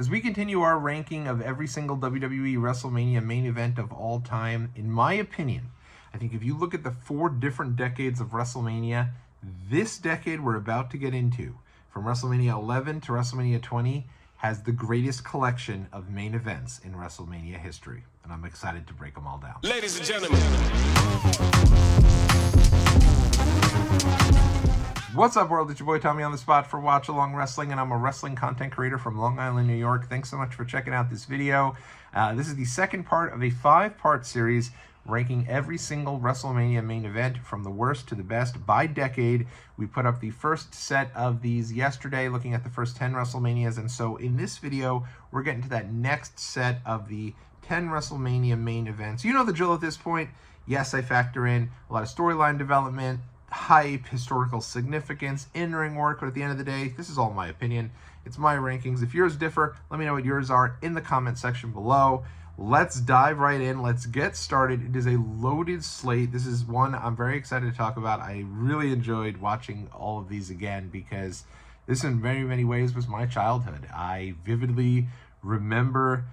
As we continue our ranking of every single WWE WrestleMania main event of all time, in my opinion, I think if you look at the 4 different decades of WrestleMania, this decade we're about to get into, from WrestleMania 11 to WrestleMania 20, has the greatest collection of main events in WrestleMania history. And I'm excited to break them all down. Ladies and gentlemen. What's up, world? It's your boy Tommy on the spot for Watch Along Wrestling, and I'm a wrestling content creator from Long Island, New York. Thanks so much for checking out this video. This is the second part of a 5-part series ranking every single WrestleMania main event from the worst to the best by decade. We put up the first set of these yesterday, looking at the first 10 WrestleManias, and so in this video, we're getting to that next set of the 10 WrestleMania main events. You know the drill at this point. Yes, I factor in a lot of storyline development, hype, historical significance, in-ring work, but at the end of the day, this is all my opinion. It's my rankings. If yours differ, let me know what yours are in the comment section below. Let's dive right in. Let's get started. It is a loaded slate. This is one I'm very excited to talk about. I really enjoyed watching all of these again because this in very many ways was my childhood. I vividly remember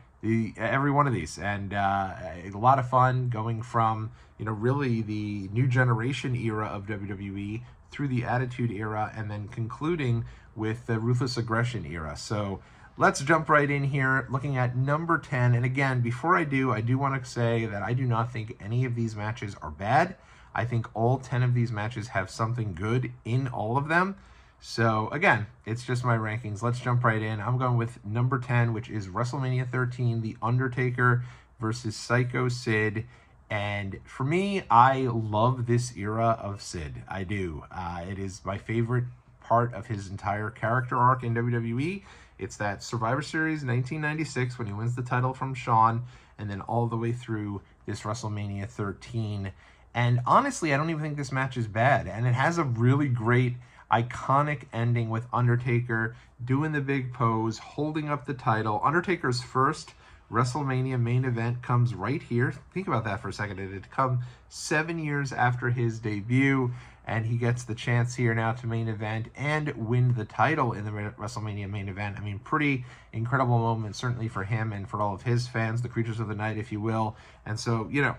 every one of these, and a lot of fun going from, you know, really the new generation era of WWE through the Attitude Era and then concluding with the Ruthless Aggression era. So let's jump right in here, looking at number 10. And again, before I do want to say that I do not think any of these matches are bad. I think all 10 of these matches have something good in all of them. So again, it's just my rankings. Let's jump right in. I'm going with number 10, which is WrestleMania 13, The Undertaker versus Psycho Sid. And for me, I love this era of Sid. I do. It is my favorite part of his entire character arc in WWE. It's that Survivor Series 1996 when he wins the title from Shawn, and then all the way through this WrestleMania 13. And honestly, I don't even think this match is bad. And it has a really great, iconic ending with Undertaker doing the big pose, holding up the title. Undertaker's first WrestleMania main event comes right here. Think about that for a second. It had come 7 years after his debut, and he gets the chance here now to main event and win the title in the WrestleMania main event. I mean, pretty incredible moment, certainly for him and for all of his fans, the creatures of the night, if you will. And so, you know,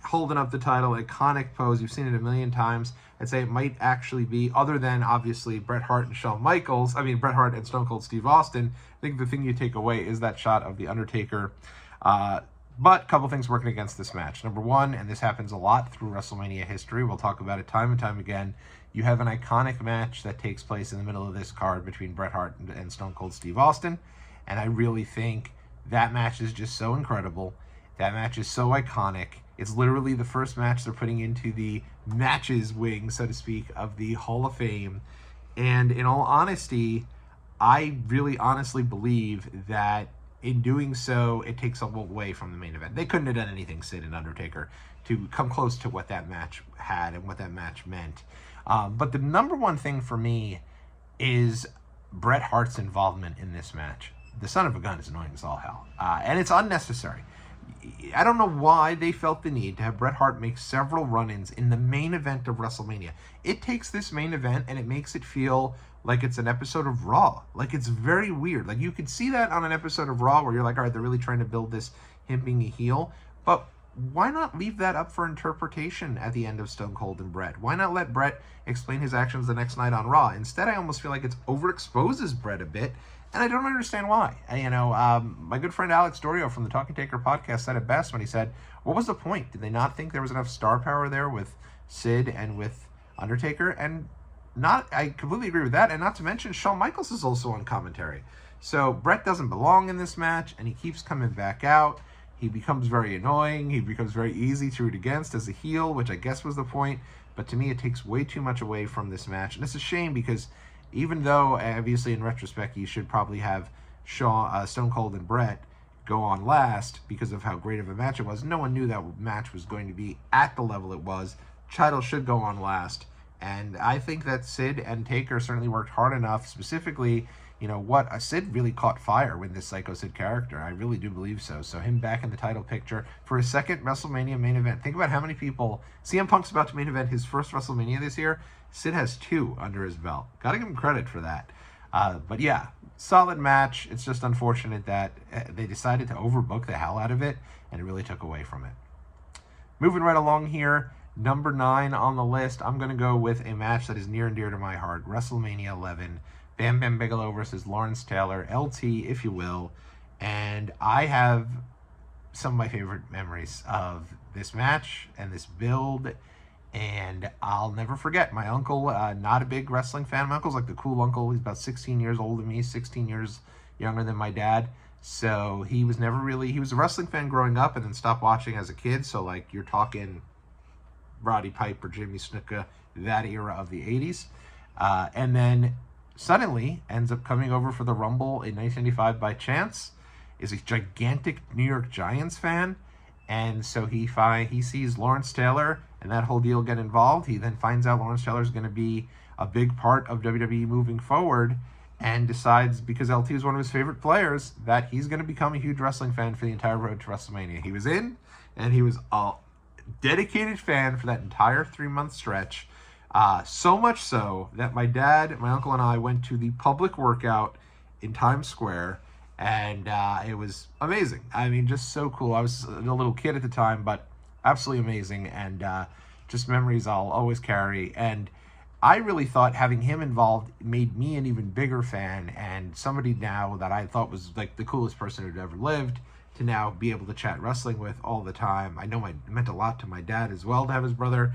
holding up the title, iconic pose. You've seen it a million times. I'd say it might actually be, other than obviously Bret Hart and Bret Hart and Stone Cold Steve Austin. I think the thing you take away is that shot of The Undertaker. But a couple things working against this match. Number one, and this happens a lot through WrestleMania history, we'll talk about it time and time again, you have an iconic match that takes place in the middle of this card between Bret Hart and Stone Cold Steve Austin. And I really think that match is just so incredible. That match is so iconic. It's literally the first match they're putting into the matches wing, so to speak, of the Hall of Fame. And in all honesty, I really honestly believe that in doing so, it takes away from the main event. They couldn't have done anything, Sid and Undertaker, to come close to what that match had and what that match meant. But the number one thing for me is Bret Hart's involvement in this match. The son of a gun is annoying as all hell. And it's unnecessary. I don't know why they felt the need to have Bret Hart make several run-ins in the main event of WrestleMania. It takes this main event and it makes it feel like it's an episode of Raw. Like, it's very weird. Like, you could see that on an episode of Raw where you're like, all right, they're really trying to build this, him being a heel. But why not leave that up for interpretation at the end of Stone Cold and Bret? Why not let Bret explain his actions the next night on Raw? Instead, I almost feel like it's overexposes Bret a bit. And I don't understand why. You know, my good friend Alex Dorio from the Talking Taker podcast said it best when he said, what was the point? Did they not think there was enough star power there with Sid and with Undertaker? And I completely agree with that. And not to mention, Shawn Michaels is also on commentary. So Bret doesn't belong in this match, and he keeps coming back out. He becomes very annoying. He becomes very easy to root against as a heel, which I guess was the point. But to me, it takes way too much away from this match. And it's a shame because even though, obviously, in retrospect, you should probably have Stone Cold and Bret go on last because of how great of a match it was, no one knew that match was going to be at the level it was. Title should go on last. And I think that Sid and Taker certainly worked hard enough, specifically, you know, Sid really caught fire with this Psycho Sid character. I really do believe so. So him back in the title picture for his second WrestleMania main event. Think about how many people, CM Punk's about to main event his first WrestleMania this year. Sid has 2 under his belt. Gotta give him credit for that. But yeah, solid match. It's just unfortunate that they decided to overbook the hell out of it, and it really took away from it. Moving right along here, number 9 on the list, I'm going to go with a match that is near and dear to my heart, WrestleMania 11, Bam Bam Bigelow versus Lawrence Taylor, LT, if you will. And I have some of my favorite memories of this match and this build, and I'll never forget my uncle, not a big wrestling fan. My uncle's like the cool uncle. He's about 16 years older than me, 16 years younger than my dad. So he was never really, he was a wrestling fan growing up and then stopped watching as a kid. So like you're talking Roddy Piper, Jimmy Snuka, that era of the 80s. And then suddenly ends up coming over for the Rumble in 1995 by chance, is a gigantic New York Giants fan. And so he sees Lawrence Taylor and that whole deal get involved. He then finds out Lawrence Taylor is going to be a big part of WWE moving forward, and decides, because LT is one of his favorite players, that he's going to become a huge wrestling fan for the entire road to WrestleMania. He was in, and he was a dedicated fan for that entire 3-month stretch. So much so that my dad, my uncle, and I went to the public workout in Times Square, and it was amazing. I mean, just so cool. I was a little kid at the time, but absolutely amazing, and just memories I'll always carry. And I really thought having him involved made me an even bigger fan, and somebody now that I thought was like the coolest person who'd ever lived to now be able to chat wrestling with all the time. I know it meant a lot to my dad as well to have his brother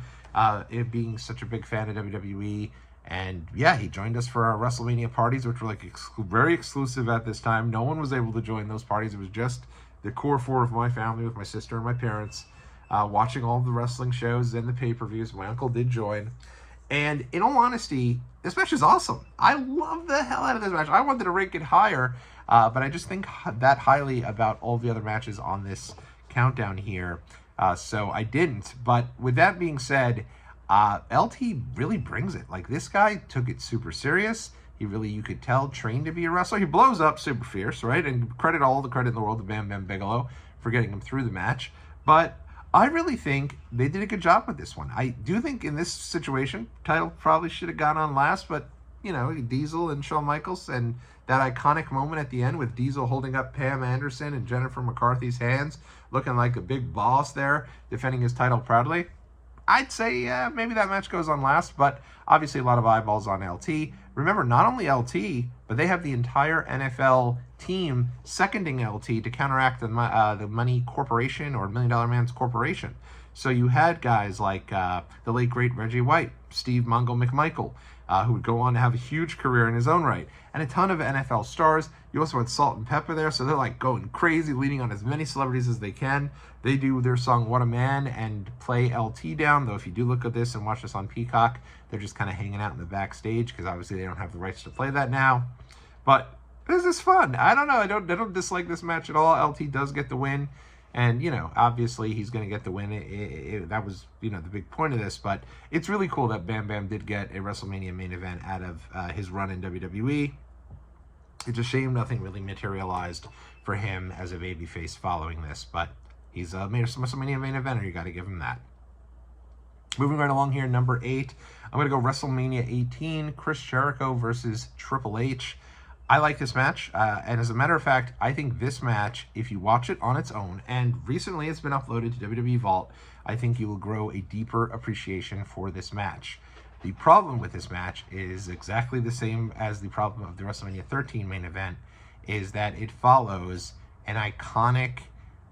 it being such a big fan of WWE. And yeah, he joined us for our WrestleMania parties, which were like very exclusive at this time. No one was able to join those parties. It was just the core 4 of my family with my sister and my parents watching all of the wrestling shows and the pay-per-views. My uncle did join. And in all honesty, this match is awesome. I love the hell out of this match. I wanted to rank it higher, but I just think that highly about all the other matches on this countdown here. So I didn't. But with that being said, LT really brings it. Like, this guy took it super serious. He really, you could tell, trained to be a wrestler. He blows up super fierce, right? And all the credit in the world to Bam Bam Bigelow for getting him through the match. But I really think they did a good job with this one. I do think in this situation, title probably should have gone on last, but, you know, Diesel and Shawn Michaels, and that iconic moment at the end with Diesel holding up Pam Anderson and Jennifer McCarthy's hands, looking like a big boss there, defending his title proudly. I'd say, yeah, maybe that match goes on last, but obviously a lot of eyeballs on LT. Remember, not only LT, but they have the entire NFL team seconding LT to counteract the Money Corporation or $1 Million Man's Corporation. So you had guys like the late, great Reggie White, Steve Mongo McMichael, who would go on to have a huge career in his own right, and a ton of NFL stars. You also had Salt and Pepper there, so they're like going crazy, leading on as many celebrities as they can. They do their song What a Man and play LT down, though if you do look at this and watch this on Peacock, they're just kind of hanging out in the backstage because obviously they don't have the rights to play that now. But this is fun. I don't know. I don't dislike this match at all. LT does get the win. And, you know, obviously he's going to get the win. That was, you know, the big point of this. But it's really cool that Bam Bam did get a WrestleMania main event out of his run in WWE. It's a shame nothing really materialized for him as a babyface following this. But he's a WrestleMania main eventer. You got to give him that. Moving right along here, number 8. I'm going to go WrestleMania 18, Chris Jericho versus Triple H. I like this match, and as a matter of fact, I think this match, if you watch it on its own, and recently it's been uploaded to WWE Vault, I think you will grow a deeper appreciation for this match. The problem with this match is exactly the same as the problem of the WrestleMania 13 main event, is that it follows an iconic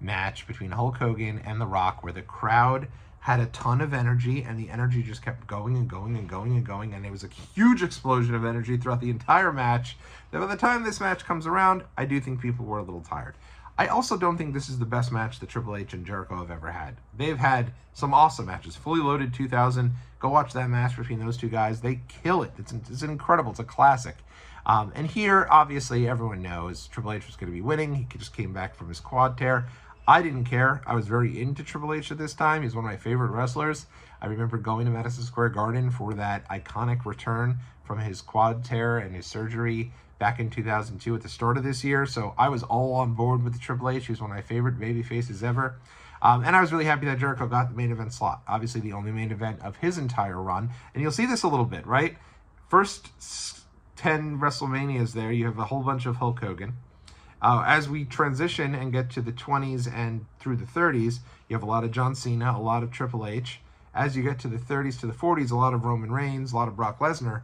match between Hulk Hogan and The Rock, where the crowd had a ton of energy, and the energy just kept going and going and going and going, and it was a huge explosion of energy throughout the entire match. That by the time this match comes around, I do think people were a little tired. I also don't think this is the best match that Triple H and Jericho have ever had. They've had some awesome matches. Fully Loaded 2000, go watch that match between those two guys. They kill it. It's incredible. It's a classic. And here, obviously, everyone knows Triple H was going to be winning. He just came back from his quad tear. I didn't care. I was very into Triple H at this time. He's one of my favorite wrestlers. I remember going to Madison Square Garden for that iconic return from his quad tear and his surgery back in 2002 at the start of this year. So I was all on board with the Triple H. He was one of my favorite baby faces ever. And I was really happy that Jericho got the main event slot. Obviously the only main event of his entire run. And you'll see this a little bit, right? First 10 WrestleManias there, you have a whole bunch of Hulk Hogan. As we transition and get to the 20s and through the 30s, you have a lot of John Cena, a lot of Triple H. As you get to the 30s to the 40s, a lot of Roman Reigns, a lot of Brock Lesnar.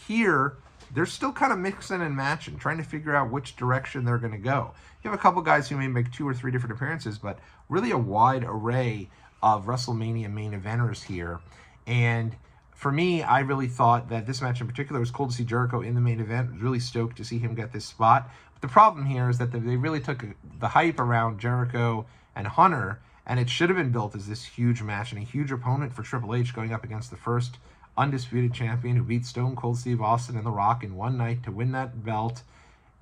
Here, they're still kind of mixing and matching, trying to figure out which direction they're going to go. You have a couple guys who may make 2 or 3 different appearances, but really a wide array of WrestleMania main eventers here. And for me, I really thought that this match in particular was cool to see Jericho in the main event. I was really stoked to see him get this spot. But the problem here is that they really took the hype around Jericho and Hunter, and it should have been built as this huge match and a huge opponent for Triple H going up against the first undisputed champion who beat Stone Cold Steve Austin and The Rock in one night to win that belt.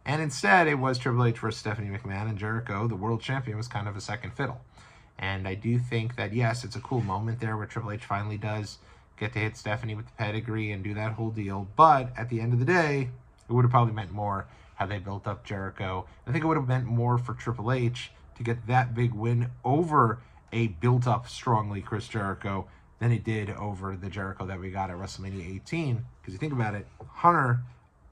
And instead, it was Triple H versus Stephanie McMahon, and Jericho, the world champion, was kind of a second fiddle. And I do think that, yes, it's a cool moment there where Triple H finally does get to hit Stephanie with the pedigree and do that whole deal. But at the end of the day, it would have probably meant more had they built up Jericho. I think it would have meant more for Triple H to get that big win over a built-up strongly Chris Jericho than it did over the Jericho that we got at WrestleMania 18. Because you think about it, Hunter,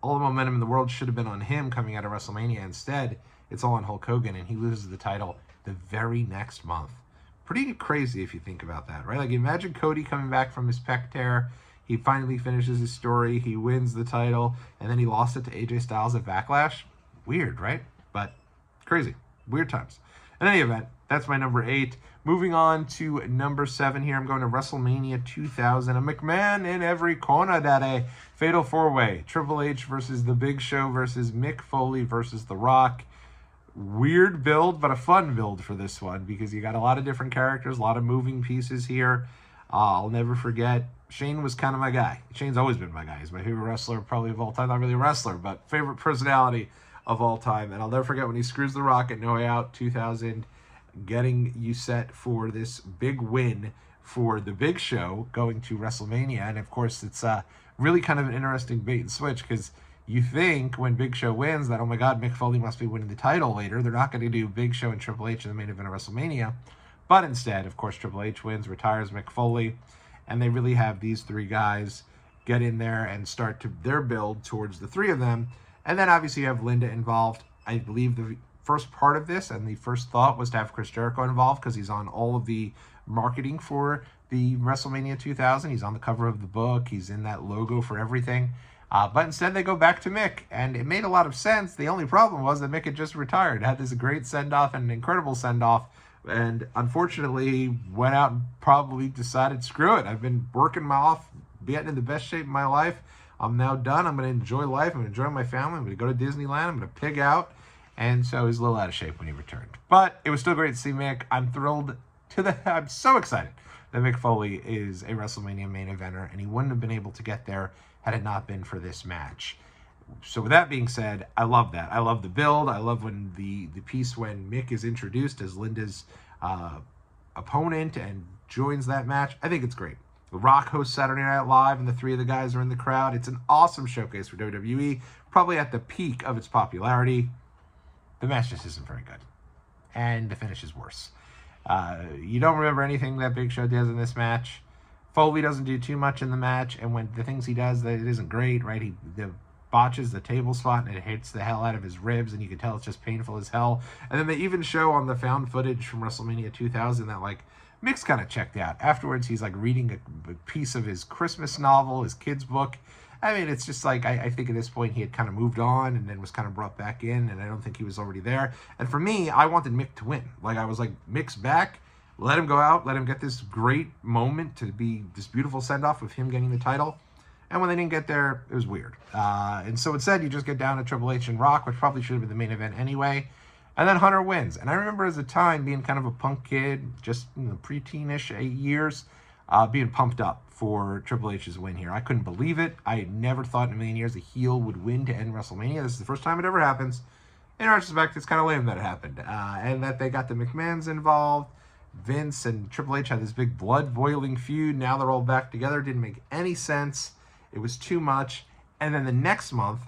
all the momentum in the world should have been on him coming out of WrestleMania. Instead, it's all on Hulk Hogan, and he loses the title the very next month. Pretty crazy if you think about that, right? Like, imagine Cody coming back from his pec tear. He finally finishes his story. He wins the title, and then he lost it to AJ Styles at Backlash. Weird, right? But crazy. Weird times. In any event, that's my number 8. Moving on to number 7 here. I'm going to WrestleMania 2000. A McMahon in every corner that a fatal 4-way. Triple H versus The Big Show versus Mick Foley versus The Rock. Weird build, but a fun build for this one because you got a lot of different characters, a lot of moving pieces here. I'll never forget, Shane was kind of my guy. Shane's always been my guy. He's my favorite wrestler probably of all time. Not really a wrestler, but favorite personality of all time. And I'll never forget when he screws The Rock at No Way Out 2000, getting you set for this big win for The Big Show going to WrestleMania. And of course, it's really kind of an interesting bait and switch because you think when Big Show wins that, oh my God, Mick Foley must be winning the title later. They're not going to do Big Show and Triple H in the main event of WrestleMania. But instead, of course, Triple H wins, retires Mick Foley, and they really have these 3 guys get in there and start to their build towards the 3 of them. And then obviously you have Linda involved. I believe the first part of this and the first thought was to have Chris Jericho involved because he's on all of the marketing for the WrestleMania 2000. He's on the cover of the book. He's in that logo for everything. But instead they go back to Mick, and it made a lot of sense. The only problem was that Mick had just retired, had this great send-off and an incredible send-off, and unfortunately went out and probably decided, screw it, I've been working my off, getting in the best shape of my life. I'm now done. I'm going to enjoy life. I'm going to enjoy my family. I'm going to go to Disneyland. I'm going to pig out. And so he was a little out of shape when he returned. But it was still great to see Mick. I'm thrilled I'm so excited that Mick Foley is a WrestleMania main eventer, and he wouldn't have been able to get there had it not been for this match. So with that being said, I love that. I love the build. I love when the piece when Mick is introduced as Linda's opponent and joins that match. I think it's great. The Rock hosts Saturday Night Live, and the 3 of the guys are in the crowd. It's an awesome showcase for WWE, probably at the peak of its popularity. The match just isn't very good, and the finish is worse. You don't remember anything that Big Show does in this match. Foley doesn't do too much in the match, and when the things he does, that it isn't great, right? He botches the table spot, and it hits the hell out of his ribs, and you can tell it's just painful as hell. And then they even show on the found footage from WrestleMania 2000 that, like, Mick's kind of checked out. Afterwards, he's, like, reading a piece of his Christmas novel, his kid's book. I mean, it's just like, I think at this point he had kind of moved on and then was kind of brought back in, and I don't think he was already there. And for me, I wanted Mick to win. Like, I was like, Mick's back. Let him go out. Let him get this great moment to be this beautiful send-off of him getting the title. And when they didn't get there, it was weird. And so instead, you just get down to Triple H and Rock, which probably should have been the main event anyway. And then Hunter wins. And I remember as a time being kind of a punk kid, just pre-teenish years, being pumped up for Triple H's win here. I couldn't believe it. I had never thought in a million years a heel would win to end WrestleMania. This is the first time it ever happens. In retrospect, it's kind of lame that it happened. And that they got the McMahons involved. Vince and Triple H had this big blood-boiling feud. Now they're all back together. Didn't make any sense. It was too much. And then the next month,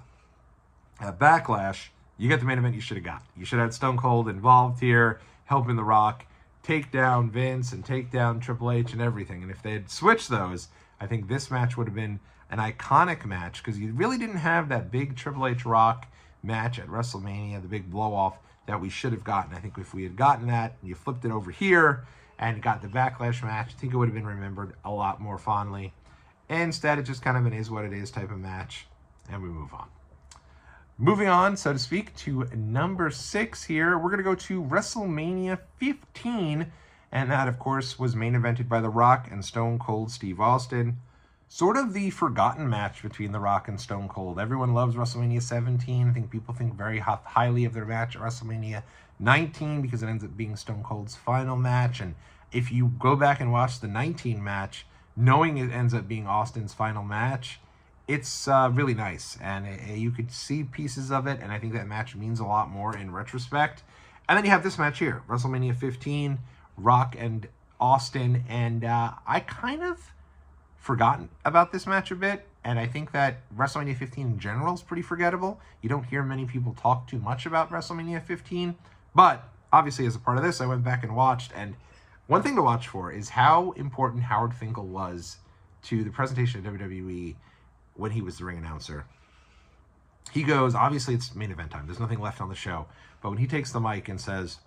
at Backlash, you get the main event you should have got. You should have had Stone Cold involved here, helping The Rock take down Vince and take down Triple H and everything. And if they had switched those, I think this match would have been an iconic match, because you really didn't have that big Triple H Rock match at WrestleMania, the big blow-off that we should have gotten. I think if we had gotten that, and you flipped it over here and got the Backlash match, I think it would have been remembered a lot more fondly. Instead, it's just kind of an is-what-it-is type of match, and we move on. Moving on, so to speak, to number 6 here, we're going to go to WrestleMania 15, and that, of course, was main evented by The Rock and Stone Cold Steve Austin. Sort of the forgotten match between The Rock and Stone Cold. Everyone loves WrestleMania 17. I think people think very highly of their match at WrestleMania 19 because it ends up being Stone Cold's final match. And if you go back and watch the 19 match, knowing it ends up being Austin's final match, it's really nice. And you could see pieces of it, and I think that match means a lot more in retrospect. And then you have this match here, WrestleMania 15, Rock and Austin. And I kind of forgotten about this match a bit, and I think that WrestleMania 15 in general is pretty forgettable. You don't hear many people talk too much about WrestleMania 15, but obviously as a part of this, I went back and watched, and one thing to watch for is how important Howard Finkel was to the presentation of WWE when he was the ring announcer. He goes, obviously it's main event time, there's nothing left on the show, but when he takes the mic and says,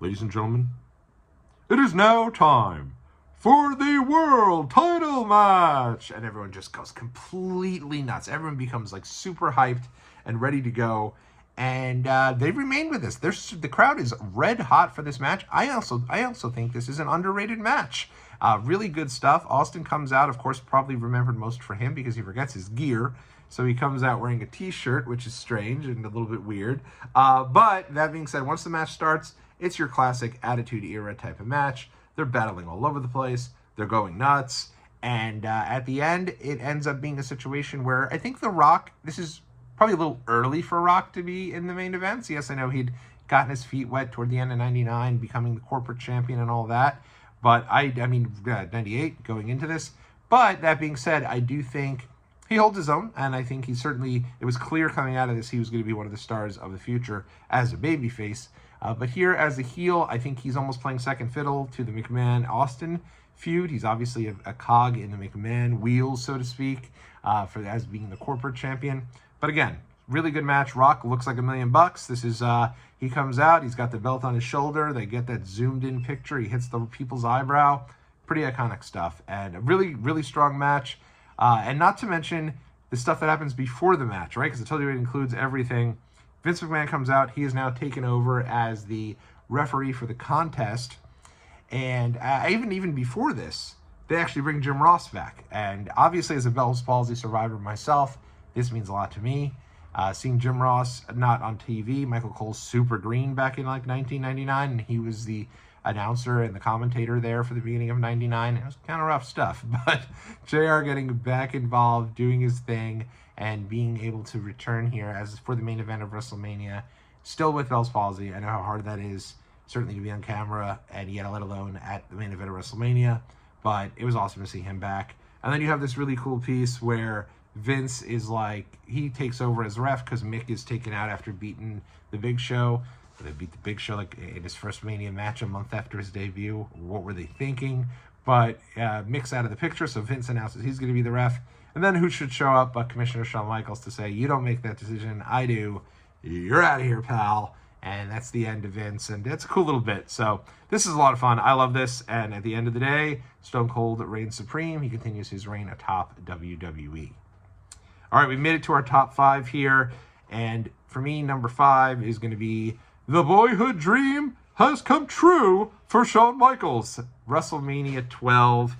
"Ladies and gentlemen, it is now time for the world title match," and everyone just goes completely nuts. Everyone becomes like super hyped and ready to go, and they've remained with this. The crowd is red hot for this match. I also think this is an underrated match. Really good stuff. Austin comes out, of course, probably remembered most for him because he forgets his gear. So he comes out wearing a t-shirt, which is strange and a little bit weird. But that being said, once the match starts, it's your classic Attitude Era type of match. They're battling all over the place. They're going nuts. And at the end, it ends up being a situation where I think The Rock, this is probably a little early for Rock to be in the main events. Yes, I know he'd gotten his feet wet toward the end of 99, becoming the corporate champion and all that. But I mean, 98 going into this. But that being said, I do think he holds his own. And I think it was clear coming out of this, he was going to be one of the stars of the future as a babyface. But here, as a heel, I think he's almost playing second fiddle to the McMahon-Austin feud. He's obviously a cog in the McMahon wheels, so to speak, as being the corporate champion. But again, really good match. Rock looks like $1 million. This is, he comes out, he's got the belt on his shoulder. They get that zoomed-in picture. He hits the people's eyebrow. Pretty iconic stuff. And a really, really strong match. And not to mention the stuff that happens before the match, right? Because I told you it includes everything. Vince McMahon comes out. He is now taken over as the referee for the contest. And even before this, they actually bring Jim Ross back. And obviously, as a Bell's palsy survivor myself, this means a lot to me. Seeing Jim Ross not on TV, Michael Cole's Super Green back in like 1999, and he was the announcer and the commentator there for the beginning of 99. It was kind of rough stuff. But JR getting back involved, doing his thing, and being able to return here as for the main event of WrestleMania, still with Bell's palsy. I know how hard that is, certainly to be on camera, and yet let alone at the main event of WrestleMania. But it was awesome to see him back. And then you have this really cool piece where Vince is like, he takes over as ref because Mick is taken out after beating the Big Show. They beat the Big Show like in his first Mania match a month after his debut. What were they thinking? But Mick's out of the picture, so Vince announces he's going to be the ref. And then who should show up but Commissioner Shawn Michaels to say, "You don't make that decision, I do. You're out of here, pal." And that's the end of Vince, and it's a cool little bit. So this is a lot of fun. I love this, and at the end of the day, Stone Cold reigns supreme. He continues his reign atop WWE. All right, we made it to our top 5 here, and for me, number 5 is going to be the boyhood dream has come true for Shawn Michaels. WrestleMania 12.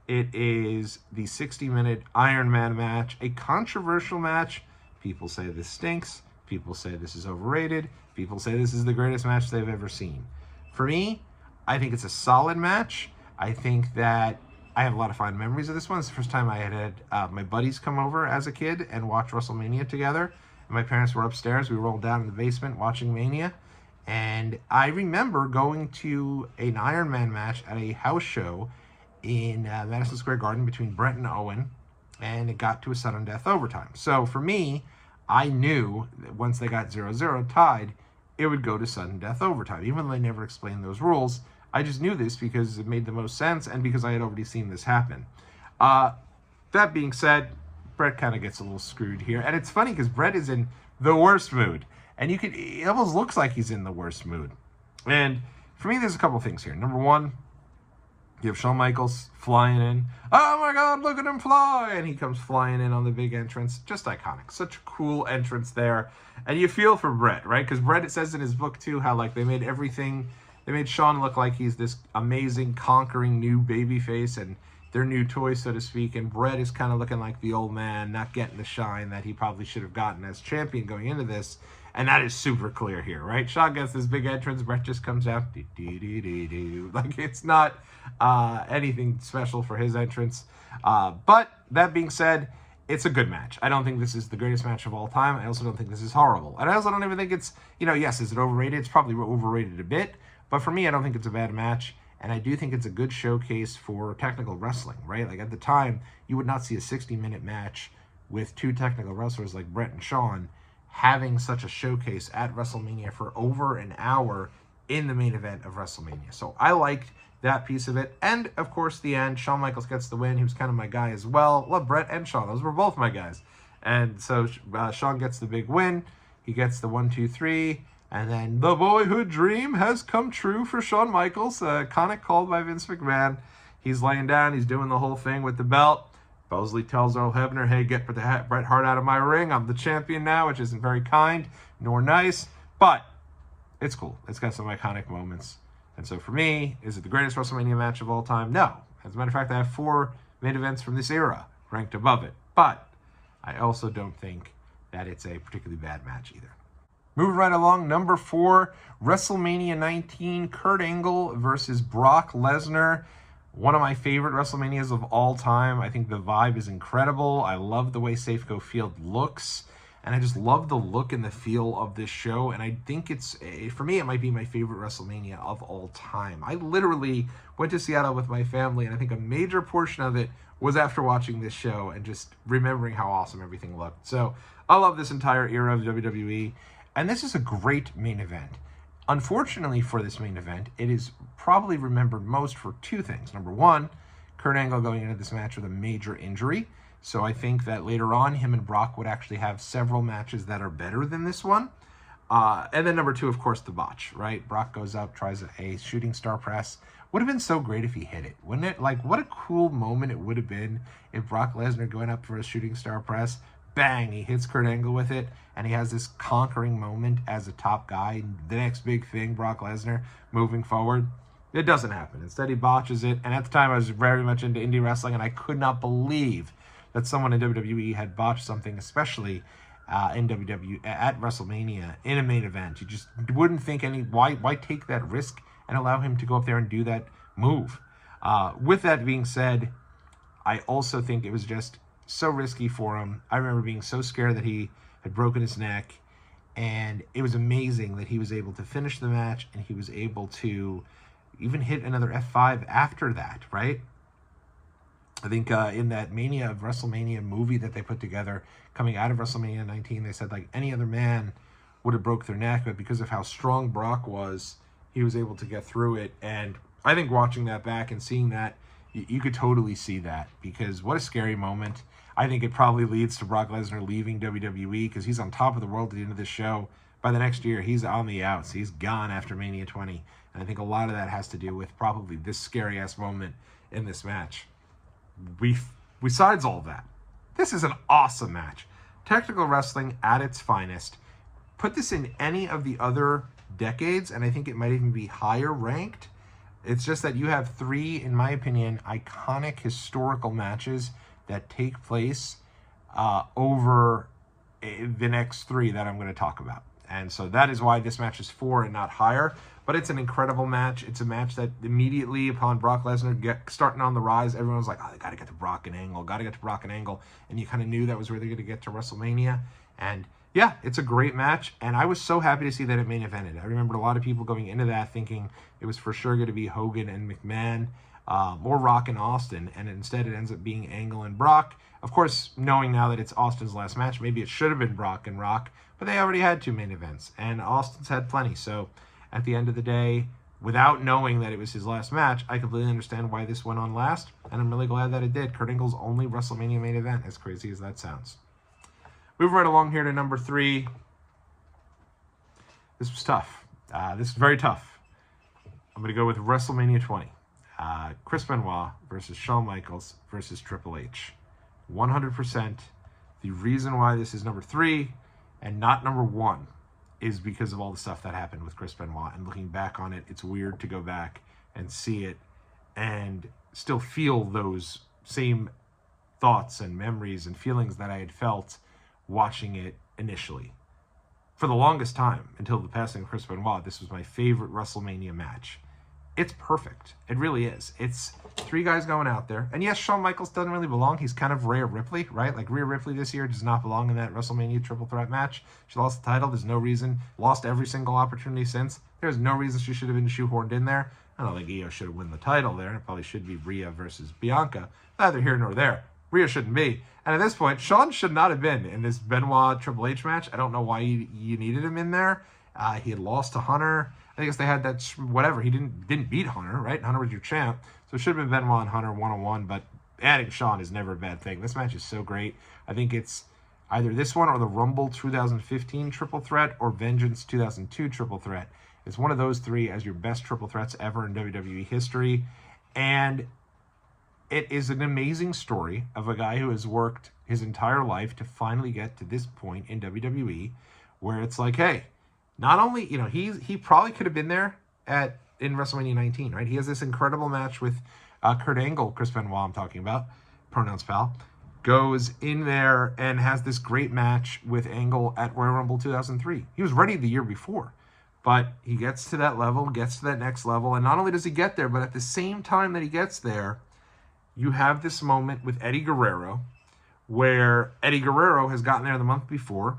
It is the 60-minute Iron Man match, a controversial match. People say this stinks. People say this is overrated. People say this is the greatest match they've ever seen. For me, I think it's a solid match. I think that I have a lot of fond memories of this one. It's the first time I had my buddies come over as a kid and watch WrestleMania together. And my parents were upstairs. We rolled down in the basement watching Mania. And I remember going to an Iron Man match at a house show in Madison Square Garden between Brett and Owen. And it got to a sudden death overtime. So for me, I knew that once they got 0-0 tied, it would go to sudden death overtime. Even though they never explained those rules, I just knew this because it made the most sense and because I had already seen this happen. That being said, Brett kind of gets a little screwed here. And it's funny because Brett is in the worst mood. And it almost looks like he's in the worst mood. And for me, there's a couple things here. Number one, you have Shawn Michaels flying in. Oh my God, look at him fly! And he comes flying in on the big entrance. Just iconic. Such a cool entrance there. And you feel for Brett, right? Because Brett, it says in his book too, how like they made Shawn look like he's this amazing, conquering new babyface and their new toy, so to speak. And Brett is kind of looking like the old man, not getting the shine that he probably should have gotten as champion going into this. And that is super clear here, right? Shawn gets this big entrance. Brett just comes out. Like, it's not anything special for his entrance. But that being said, it's a good match. I don't think this is the greatest match of all time. I also don't think this is horrible. And I also don't even think it's, yes, is it overrated? It's probably overrated a bit. But for me, I don't think it's a bad match. And I do think it's a good showcase for technical wrestling, right? Like, at the time, you would not see a 60-minute match with two technical wrestlers like Brett and Shawn having such a showcase at WrestleMania for over an hour in the main event of WrestleMania. So I liked that piece of it. And, of course, the end, Shawn Michaels gets the win. He was kind of my guy as well. Love Brett and Shawn. Those were both my guys. And so Shawn gets the big win. He gets the 1, 2, 3. And then the boyhood dream has come true for Shawn Michaels. Iconic call by Vince McMahon. He's laying down. He's doing the whole thing with the belt. Bosley tells Earl Hebner, hey, get Bret Hart out of my ring. I'm the champion now, which isn't very kind nor nice. But it's cool. It's got some iconic moments. And so for me, is it the greatest WrestleMania match of all time? No. As a matter of fact, I have 4 main events from this era ranked above it. But I also don't think that it's a particularly bad match either. Moving right along, number 4, WrestleMania 19, Kurt Angle versus Brock Lesnar. One of my favorite WrestleManias of all time. I think the vibe is incredible. I love the way Safeco Field looks. And I just love the look and the feel of this show. And I think for me, it might be my favorite WrestleMania of all time. I literally went to Seattle with my family, and I think a major portion of it was after watching this show and just remembering how awesome everything looked. So I love this entire era of WWE. And this is a great main event. Unfortunately for this main event, it is probably remembered most for 2 things. Number 1, Kurt Angle going into this match with a major injury. So I think that later on, him and Brock would actually have several matches that are better than this one. And then number 2, of course, the botch, right? Brock goes up, tries a shooting star press. Would have been so great if he hit it, wouldn't it? Like, what a cool moment it would have been if Brock Lesnar going up for a shooting star press, bang, he hits Kurt Angle with it, and he has this conquering moment as a top guy. The next big thing, Brock Lesnar moving forward. It doesn't happen. Instead, he botches it. And at the time, I was very much into indie wrestling, and I could not believe that someone in WWE had botched something, especially in WWE at WrestleMania in a main event. You just wouldn't think why take that risk and allow him to go up there and do that move. With that being said, I also think it was just so risky for him. I remember being so scared that he had broken his neck, and it was amazing that he was able to finish the match, and he was able to even hit another F5 after that, right? I think in that Mania of WrestleMania movie that they put together coming out of WrestleMania 19, they said like any other man would have broke their neck, but because of how strong Brock was, he was able to get through it. And I think watching that back and seeing that, you could totally see that, because what a scary moment. I think it probably leads to Brock Lesnar leaving WWE, because he's on top of the world at the end of this show. By the next year, he's on the outs. He's gone after Mania 20. And I think a lot of that has to do with probably this scary-ass moment in this match. Besides all that, this is an awesome match. Technical wrestling at its finest. Put this in any of the other decades, and I think it might even be higher ranked. It's just that you have 3, in my opinion, iconic historical matches that take place over the next 3 that I'm going to talk about. And so that is why this match is 4 and not higher. But it's an incredible match. It's a match that immediately upon Brock Lesnar starting on the rise, everyone was like, oh, they got to get to Brock and Angle, got to get to Brock and Angle. And you kind of knew that was where they're going to get to WrestleMania. And yeah, it's a great match. And I was so happy to see that it main evented. I remember a lot of people going into that thinking it was for sure going to be Hogan and McMahon or Rock and Austin. And instead it ends up being Angle and Brock. Of course, knowing now that it's Austin's last match, maybe it should have been Brock and Rock. But they already had 2 main events. And Austin's had plenty. So at the end of the day, without knowing that it was his last match, I completely understand why this went on last, and I'm really glad that it did. Kurt Angle's only WrestleMania main event, as crazy as that sounds. Moving right along here to number 3. This was tough. This is very tough. I'm going to go with WrestleMania 20. Chris Benoit versus Shawn Michaels versus Triple H. 100%. The reason why this is number 3 and not number 1 is because of all the stuff that happened with Chris Benoit. And looking back on it, it's weird to go back and see it and still feel those same thoughts and memories and feelings that I had felt watching it initially. For the longest time, until the passing of Chris Benoit, this was my favorite WrestleMania match. It's perfect. It really is. It's 3 guys going out there. And yes, Shawn Michaels doesn't really belong. He's kind of Rhea Ripley, right? Like Rhea Ripley this year does not belong in that WrestleMania triple threat match. She lost the title. There's no reason. Lost every single opportunity since. There's no reason she should have been shoehorned in there. I don't think Io should have won the title there. It probably should be Rhea versus Bianca. Neither here nor there. Rhea shouldn't be. And at this point, Shawn should not have been in this Benoit Triple H match. I don't know why you needed him in there. He had lost to Hunter. I guess they had that, whatever. He didn't beat Hunter, right? Hunter was your champ. So it should have been Benoit and Hunter one-on-one, but adding Shawn is never a bad thing. This match is so great. I think it's either this one or the Rumble 2015 triple threat or Vengeance 2002 triple threat. It's one of those 3 as your best triple threats ever in WWE history. And it is an amazing story of a guy who has worked his entire life to finally get to this point in WWE where it's like, hey, not only, he probably could have been there in WrestleMania 19, right? He has this incredible match with Kurt Angle, Chris Benoit I'm talking about, pronouns pal, goes in there and has this great match with Angle at Royal Rumble 2003. He was ready the year before, but he gets to that level, gets to that next level, and not only does he get there, but at the same time that he gets there, you have this moment with Eddie Guerrero, where Eddie Guerrero has gotten there the month before.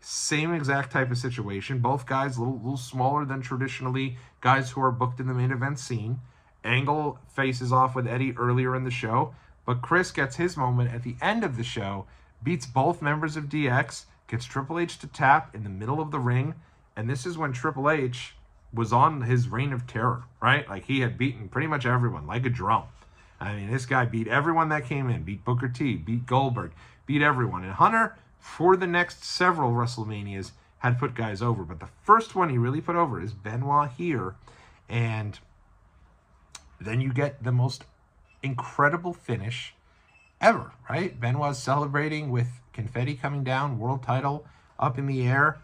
Same exact type of situation. Both guys a little smaller than traditionally guys who are booked in the main event scene. Angle faces off with Eddie earlier in the show, but Chris gets his moment at the end of the show, beats both members of DX, gets Triple H to tap in the middle of the ring, and this is when Triple H was on his reign of terror, right? Like he had beaten pretty much everyone like a drum. I mean, this guy beat everyone that came in, beat Booker T, beat Goldberg, beat everyone. And Hunter, for the next several WrestleManias, had put guys over. But the first one he really put over is Benoit here. And then you get the most incredible finish ever, right? Benoit's celebrating with confetti coming down, world title up in the air.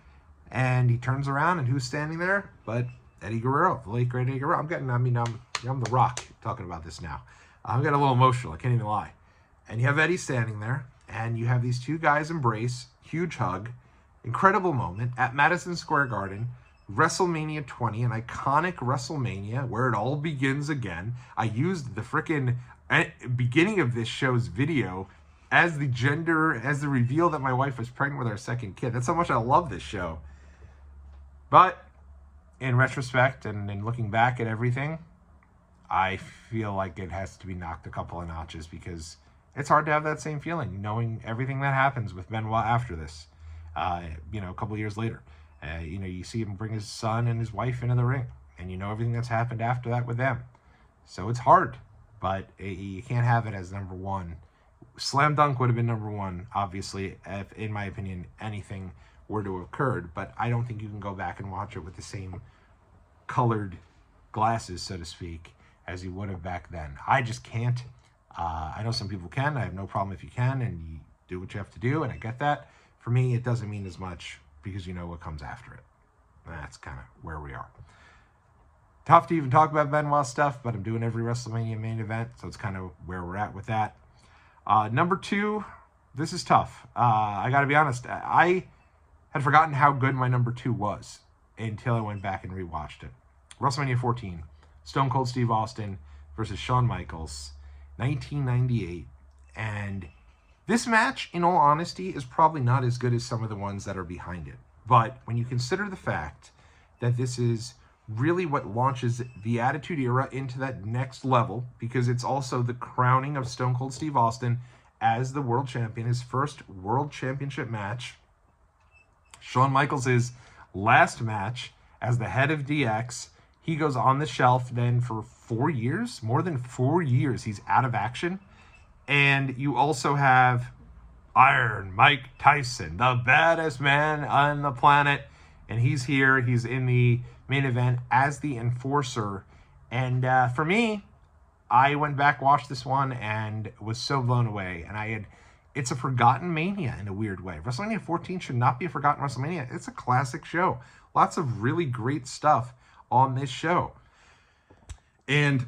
And he turns around, and who's standing there? But Eddie Guerrero, the late great Eddie Guerrero. I'm The Rock talking about this now. I'm getting a little emotional. I can't even lie. And you have Eddie standing there, and you have these 2 guys embrace, huge hug, incredible moment at Madison Square Garden, WrestleMania 20, an iconic WrestleMania where it all begins again. I used the frickin' beginning of this show's video as the reveal that my wife was pregnant with our second kid. That's how much I love this show. But in retrospect and in looking back at everything, I feel like it has to be knocked a couple of notches because it's hard to have that same feeling, knowing everything that happens with Benoit after this, a couple of years later. You see him bring his son and his wife into the ring, and you know everything that's happened after that with them. So it's hard, but you can't have it as number 1. Slam Dunk would have been number 1, obviously, if, in my opinion, anything were to have occurred, but I don't think you can go back and watch it with the same colored glasses, so to speak, as you would have back then. I just can't. I know some people can. I have no problem if you can, and you do what you have to do, and I get that. For me, it doesn't mean as much because you know what comes after it. That's kind of where we are. Tough to even talk about Benoit stuff, but I'm doing every WrestleMania main event, so it's kind of where we're at with that. Number 2, this is tough. I got to be honest. I had forgotten how good my number 2 was until I went back and rewatched it. WrestleMania 14. Stone Cold Steve Austin versus Shawn Michaels, 1998. And this match, in all honesty, is probably not as good as some of the ones that are behind it. But when you consider the fact that this is really what launches the Attitude Era into that next level, because it's also the crowning of Stone Cold Steve Austin as the world champion, his first world championship match. Shawn Michaels' last match as the head of DX. He goes on the shelf then for 4 years, more than 4 years, he's out of action. And you also have Iron Mike Tyson, the baddest man on the planet. And he's here. He's in the main event as the enforcer. And for me, I went back, watched this one, and was so blown away. And it's a forgotten Mania in a weird way. WrestleMania 14 should not be a forgotten WrestleMania. It's a classic show. Lots of really great stuff on this show. And,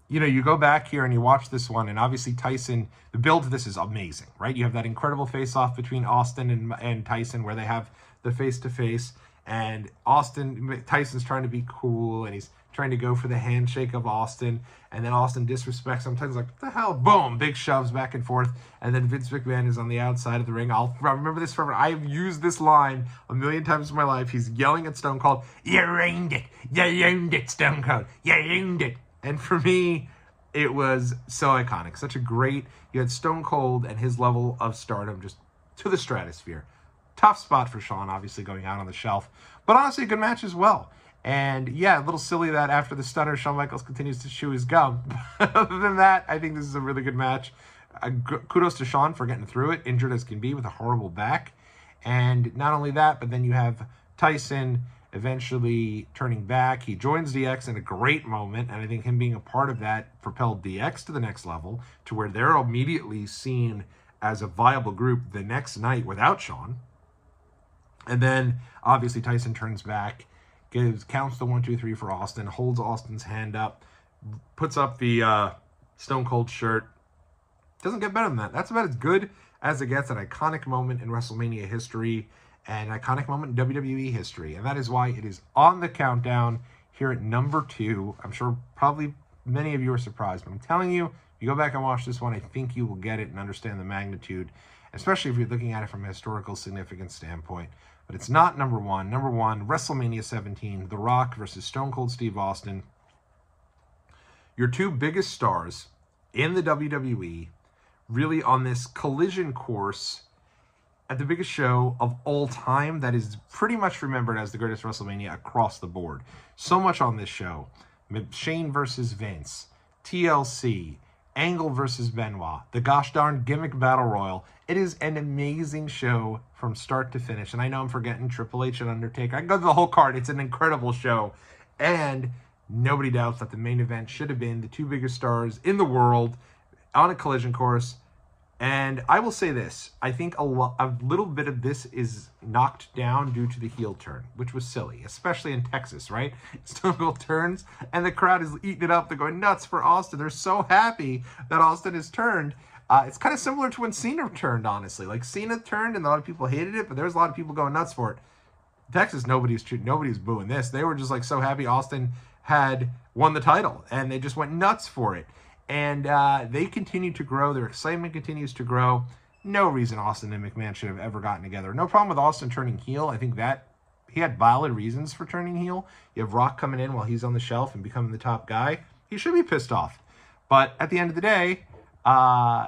you know, you go back here and you watch this one, and obviously Tyson, the build to this is amazing, right? You have that incredible face-off between Austin and Tyson where they have the face-to-face, and Tyson's trying to be cool, and he's trying to go for the handshake of Austin, and then Austin disrespects him. Tyson's like, what the hell? Boom! Big shoves back and forth, and then Vince McMahon is on the outside of the ring. I'll remember this forever. I have used this line a million times in my life. He's yelling at Stone Cold, you ruined it! You ruined it, Stone Cold! You ruined it! And for me, it was so iconic. Such a great... You had Stone Cold and his level of stardom just to the stratosphere. Tough spot for Shawn, obviously, going out on the shelf. But honestly, a good match as well. And yeah, a little silly that after the stunner, Shawn Michaels continues to chew his gum. Other than that, I think this is a really good match. Kudos to Shawn for getting through it, injured as can be with a horrible back. And not only that, but then you have Tyson eventually turning back. He joins DX in a great moment, and I think him being a part of that propelled DX to the next level, to where they're immediately seen as a viable group the next night without Shawn. And then, obviously, Tyson turns back, counts the 1, 2, 3 for Austin, holds Austin's hand up, puts up the Stone Cold shirt. Doesn't get better than that. That's about as good as it gets. An iconic moment in WrestleMania history, and an iconic moment in WWE history. And that is why it is on the countdown here at number 2. I'm sure probably many of you are surprised, but I'm telling you, if you go back and watch this one, I think you will get it and understand the magnitude, especially if you're looking at it from a historical significance standpoint. But it's not number 1. Number 1, WrestleMania 17, The Rock versus Stone Cold Steve Austin. Your two biggest stars in the WWE, really on this collision course at the biggest show of all time that is pretty much remembered as the greatest WrestleMania across the board. So much on this show. Shane versus Vince, TLC, Angle versus Benoit, the gosh darn gimmick battle royal. It is an amazing show from start to finish. And I know I'm forgetting Triple H and Undertaker. I can go through the whole card. It's an incredible show. And nobody doubts that the main event should have been the two biggest stars in the world on a collision course. And I will say this, I think a little bit of this is knocked down due to the heel turn, which was silly, especially in Texas, right? Stone Cold turns, and the crowd is eating it up. They're going nuts for Austin. They're so happy that Austin has turned. It's kind of similar to when Cena turned, honestly. Like, Cena turned, and a lot of people hated it, but there's a lot of people going nuts for it. Texas, nobody's booing this. They were just, like, so happy Austin had won the title, and they just went nuts for it. And they continue to grow. Their excitement continues to grow. No reason Austin and McMahon should have ever gotten together. No problem with Austin turning heel. I think that he had valid reasons for turning heel. You have Rock coming in while he's on the shelf and becoming the top guy. He should be pissed off. But at the end of the day,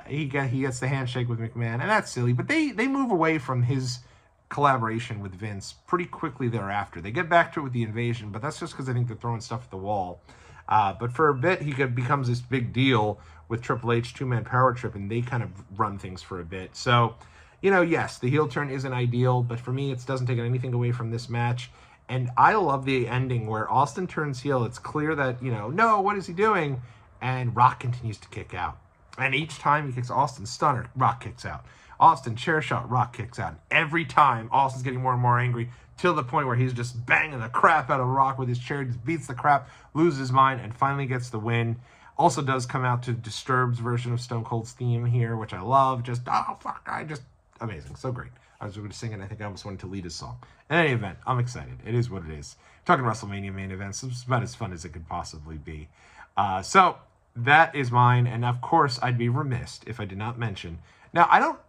he gets the handshake with McMahon, and that's silly. But they move away from his collaboration with Vince pretty quickly thereafter. They get back to it with the invasion, but that's just because I think they're throwing stuff at the wall. But for a bit, he becomes this big deal with Triple H, two-man power trip, and they kind of run things for a bit. So, you know, yes, the heel turn isn't ideal, but for me, it doesn't take anything away from this match. And I love the ending where Austin turns heel. It's clear that, you know, no, what is he doing? And Rock continues to kick out. And each time he kicks Austin, stunner, Rock kicks out. Austin, chair shot, Rock kicks out. Every time, Austin's getting more and more angry, till the point where he's just banging the crap out of Rock with his chair, just beats the crap, loses his mind, and finally gets the win. Also does come out to Disturbed's version of Stone Cold's theme here, which I love. Just, oh, fuck, amazing, so great. I was going to sing it, I think I almost wanted to lead his song. In any event, I'm excited. It is what it is. Talking WrestleMania main events, it's about as fun as it could possibly be. So, that is mine, and of course, I'd be remiss if I did not mention. Now, I don't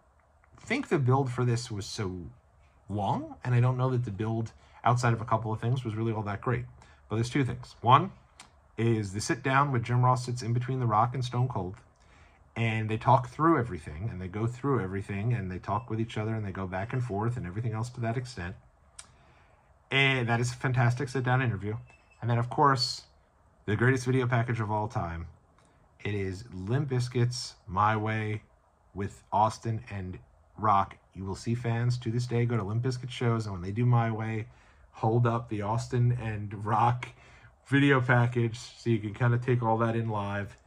think the build for this was so long, and I don't know that the build outside of a couple of things was really all that great. But there's two things. One is the sit down where Jim Ross sits in between The Rock and Stone Cold, and they talk through everything, and they go through everything, and they talk with each other, and they go back and forth, and everything else to that extent. And that is a fantastic sit down interview. And then, of course, the greatest video package of all time. It is Limp Bizkit's My Way with Austin and Rock. You will see fans to this day go to Limp Bizkit shows, and when they do My Way, hold up the Austin and Rock video package so you can kind of take all that in live.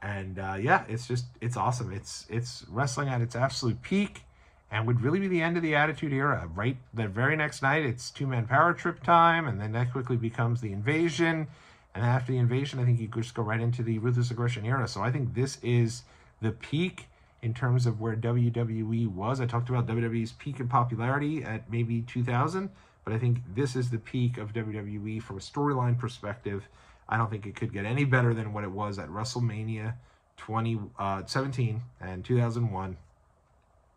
And yeah, it's awesome. It's wrestling at its absolute peak, and would really be the end of the Attitude Era. Right, the very next night, it's two-man power trip time, and then that quickly becomes the Invasion. And after the Invasion, I think you could just go right into the Ruthless Aggression era. So I think this is the peak in terms of where WWE was. I talked about WWE's peak in popularity at maybe 2000, but I think this is the peak of WWE from a storyline perspective. I don't think it could get any better than what it was at WrestleMania 2017 and 2001.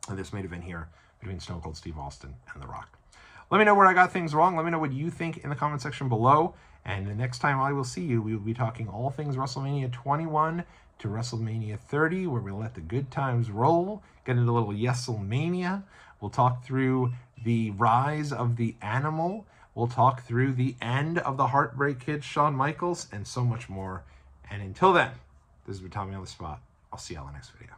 And this main event here between Stone Cold Steve Austin and The Rock. Let me know where I got things wrong. Let me know what you think in the comment section below. And the next time I will see you, we will be talking all things WrestleMania 21 to WrestleMania 30, where we'll let the good times roll, get into a little Yeselmania. We'll talk through the rise of the Animal. We'll talk through the end of the Heartbreak Kid, Shawn Michaels, and so much more. And until then, this has been Tommy on the Spot. I'll see you all in the next video.